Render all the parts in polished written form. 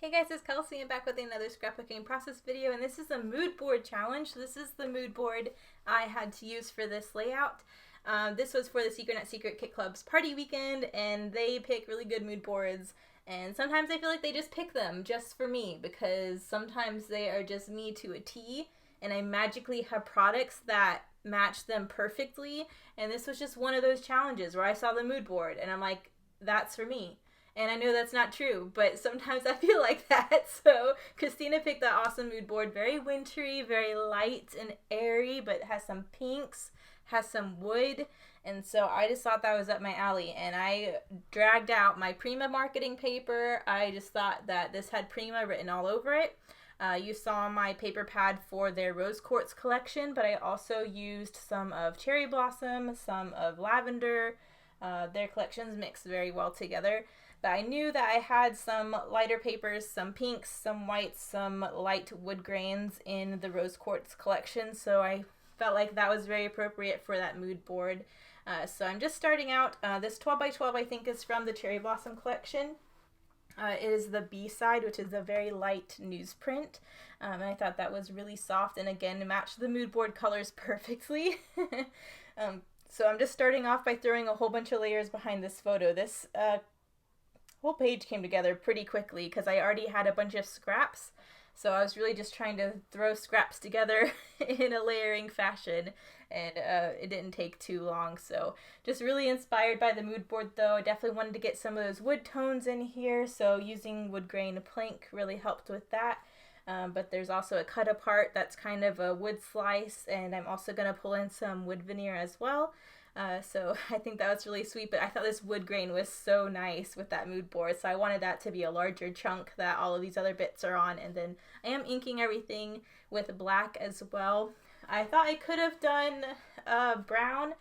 Hey guys, it's Kelsey. I'm back with another scrapbooking process video, and this is a mood board challenge. This is the mood board I had to use for this layout. This was for the Secret Not Secret Kit Club's party weekend, and they pick really good mood boards. And sometimes I feel like they just pick them just for me, because sometimes they are just me to a T, and I magically have products that match them perfectly. And this was just one of those challenges where I saw the mood board, and I'm like, that's for me. And I know that's not true, but sometimes I feel like that. So Christina picked that awesome mood board. Very wintry, very light and airy, but has some pinks, has some wood. And so I just thought that was up my alley. And I dragged out my Prima marketing paper. I just thought that this had Prima written all over it. You saw my paper pad for their rose quartz collection, but I also used some of cherry blossom, some of lavender. Their collections mix very well together. But I knew that I had some lighter papers, some pinks, some whites, some light wood grains in the rose quartz collection, so I felt like that was very appropriate for that mood board. So I'm just starting out. This 12 by 12 I think is from the Cherry Blossom collection. It is the B side, which is a very light newsprint, and I thought that was really soft and again matched the mood board colors perfectly. So I'm just starting off by throwing a whole bunch of layers behind this photo. This whole page came together pretty quickly because I already had a bunch of scraps, so I was really just trying to throw scraps together in a layering fashion, and it didn't take too long. So just really inspired by the mood board though. I definitely wanted to get some of those wood tones in here, so using wood grain plank really helped with that. But there's also a cut apart that's kind of a wood slice, and I'm also going to pull in some wood veneer as well. So I think that was really sweet, but I thought this wood grain was so nice with that mood board, so I wanted that to be a larger chunk that all of these other bits are on. And then I am inking everything with black as well. I thought I could have done brown,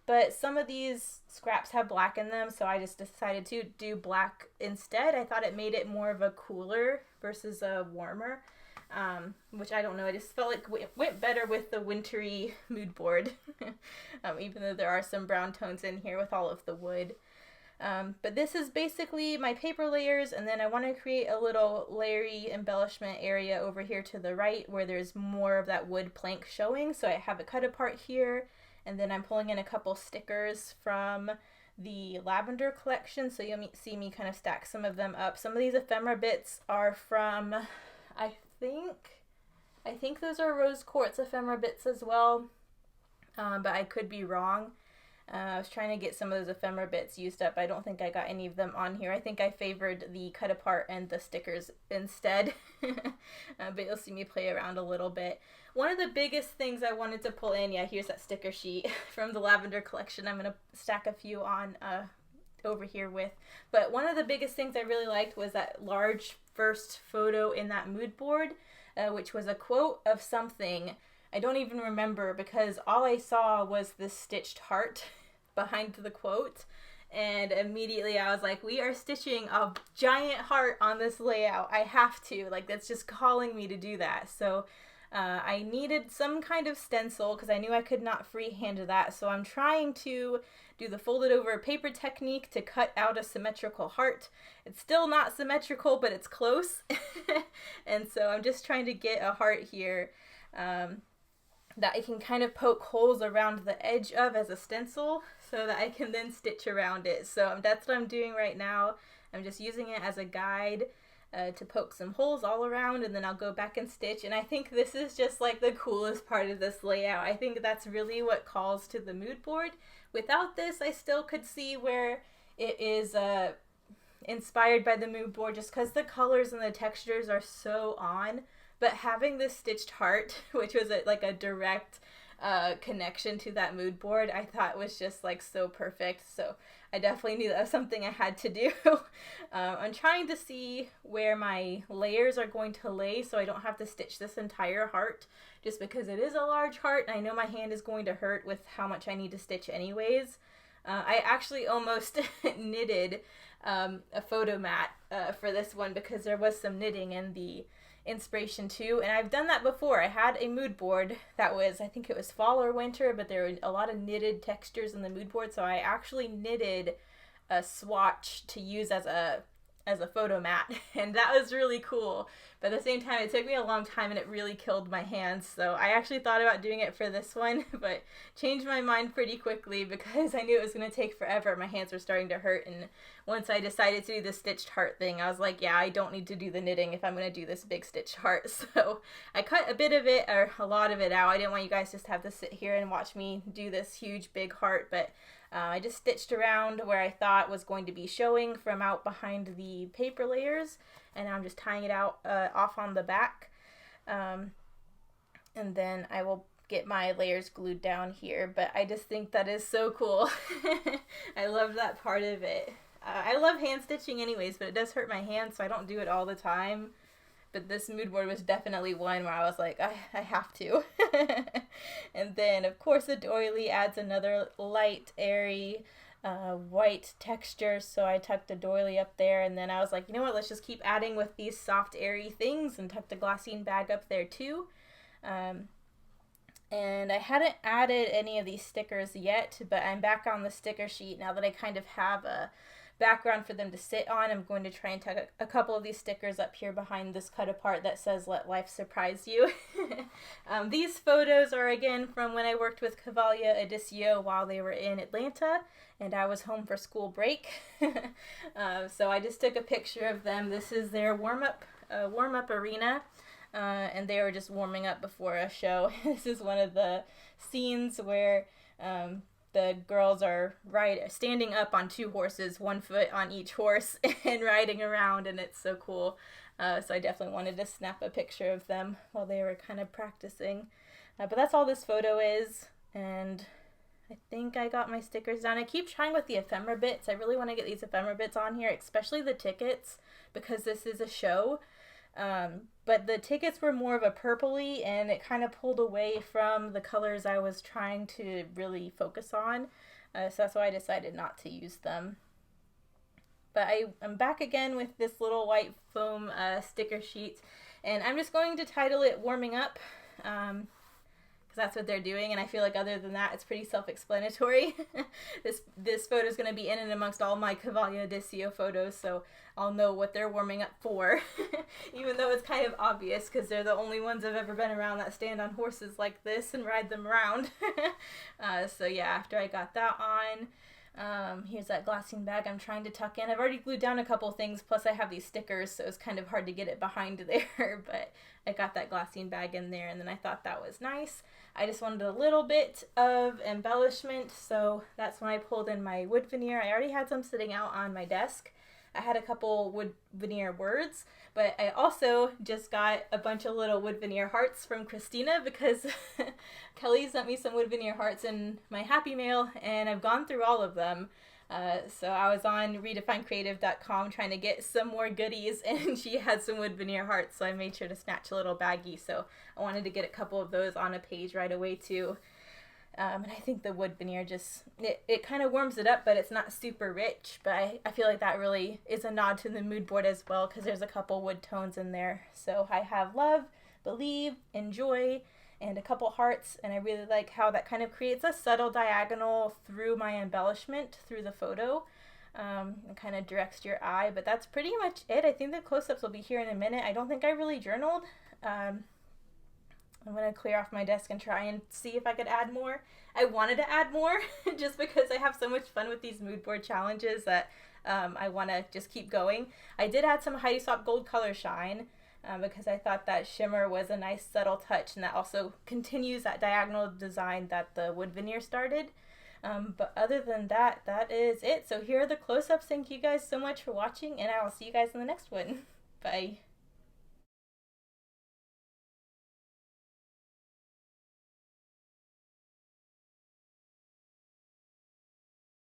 but some of these scraps have black in them, so I just decided to do black instead. I thought it made it more of a cooler versus a warmer. Which I don't know, I just felt like it went better with the wintry mood board, even though there are some brown tones in here with all of the wood. But this is basically my paper layers, and then I want to create a little layery embellishment area over here to the right where there's more of that wood plank showing. So I have a cut apart here, and then I'm pulling in a couple stickers from the lavender collection, so you'll see me kind of stack some of them up. Some of these ephemera bits are from, I think those are rose quartz ephemera bits as well, but I could be wrong. I was trying to get some of those ephemera bits used up. I don't think I got any of them on here. I think I favored the cut apart and the stickers instead, but you'll see me play around a little bit. One of the biggest things I wanted to pull in, yeah, here's that sticker sheet from the lavender collection. I'm going to stack a few on over here with, but one of the biggest things I really liked was that large first photo in that mood board, which was a quote of something. I don't even remember because all I saw was this stitched heart behind the quote, and immediately I was like, we are stitching a giant heart on this layout. I have to, like, that's just calling me to do that. So I needed some kind of stencil because I knew I could not freehand that, so I'm trying to do the folded over paper technique to cut out a symmetrical heart. It's still not symmetrical, but it's close. And so I'm just trying to get a heart here that I can kind of poke holes around the edge of as a stencil so that I can then stitch around it. So that's what I'm doing right now. I'm just using it as a guide to poke some holes all around, and then I'll go back and stitch. And I think this is just like the coolest part of this layout. I think that's really what calls to the mood board. Without this, I still could see where it is inspired by the mood board just because the colors and the textures are so on. But having this stitched heart, which was like a direct connection to that mood board, I thought was just like so perfect. So I definitely knew that was something I had to do. I'm trying to see where my layers are going to lay so I don't have to stitch this entire heart, just because it is a large heart and I know my hand is going to hurt with how much I need to stitch anyways. I actually almost knitted a photo mat for this one because there was some knitting in the inspiration too, and I've done that before. I had a mood board that was, I think it was fall or winter, but there were a lot of knitted textures in the mood board, so I actually knitted a swatch to use as a as a photo mat, and that was really cool. But at the same time, it took me a long time and it really killed my hands. So I actually thought about doing it for this one, but changed my mind pretty quickly because I knew it was going to take forever. My hands were starting to hurt, and once I decided to do the stitched heart thing, I was like, yeah, I don't need to do the knitting if I'm going to do this big stitched heart. So I cut a bit of it, or a lot of it out. I didn't want you guys just to have to sit here and watch me do this huge big heart, but I just stitched around where I thought was going to be showing from out behind the paper layers, and now I'm just tying it out off on the back, and then I will get my layers glued down here. But I just think that is so cool. I love that part of it. I love hand stitching anyways, but it does hurt my hands, so I don't do it all the time. But this mood board was definitely one where I was like, I have to. And then, of course, the doily adds another light, airy, white texture. So I tucked a doily up there. And then I was like, you know what? Let's just keep adding with these soft, airy things, and tucked a glassine bag up there too. And I hadn't added any of these stickers yet, but I'm back on the sticker sheet now that I kind of have a background for them to sit on. I'm going to try and tuck a couple of these stickers up here behind this cut apart that says "Let Life Surprise You." These photos are again from when I worked with Cavallia Edicio while they were in Atlanta and I was home for school break. So I just took a picture of them. This is their warm-up arena, and they were just warming up before a show. This is one of the scenes where the girls are standing up on two horses, one foot on each horse, and riding around, and it's so cool. So I definitely wanted to snap a picture of them while they were kind of practicing. But that's all this photo is, and I think I got my stickers down. I keep trying with the ephemera bits. I really want to get these ephemera bits on here, especially the tickets, because this is a show. But the tickets were more of a purpley, and it kind of pulled away from the colors I was trying to really focus on. So that's why I decided not to use them. But I'm back again with this little white foam sticker sheet, and I'm just going to title it Warming Up, because that's what they're doing, and I feel like other than that, it's pretty self-explanatory. This photo is going to be in and amongst all my Cavallia Edicio photos, so I'll know what they're warming up for, even though it's kind of obvious, because they're the only ones I've ever been around that stand on horses like this and ride them around. So yeah, after I got that on, here's that glassine bag I'm trying to tuck in. I've already glued down a couple things, plus I have these stickers, so it's kind of hard to get it behind there, but I got that glassine bag in there, and then I thought that was nice. I just wanted a little bit of embellishment, so that's when I pulled in my wood veneer. I already had some sitting out on my desk. I had a couple wood veneer words, but I also just got a bunch of little wood veneer hearts from Christina, because Kelly sent me some wood veneer hearts in my Happy Mail, and I've gone through all of them. So I was on redefinecreative.com trying to get some more goodies, and she had some wood veneer hearts, so I made sure to snatch a little baggie. So I wanted to get a couple of those on a page right away too. And I think the wood veneer just, it kind of warms it up, but it's not super rich. But I feel like that really is a nod to the mood board as well, because there's a couple wood tones in there. So I have love, believe, enjoy, and a couple hearts, and I really like how that kind of creates a subtle diagonal through my embellishment through the photo. It kind of directs your eye, but that's pretty much it. I think the close-ups will be here in a minute. I don't think I really journaled. I'm going to clear off my desk and try and see if I could add more. I wanted to add more just because I have so much fun with these mood board challenges that I want to just keep going. I did add some Heidi Swapp Gold Color Shine because I thought that shimmer was a nice subtle touch, and that also continues that diagonal design that the wood veneer started. But other than that, that is it. So here are the close-ups. Thank you guys so much for watching, and I will see you guys in the next one. Bye.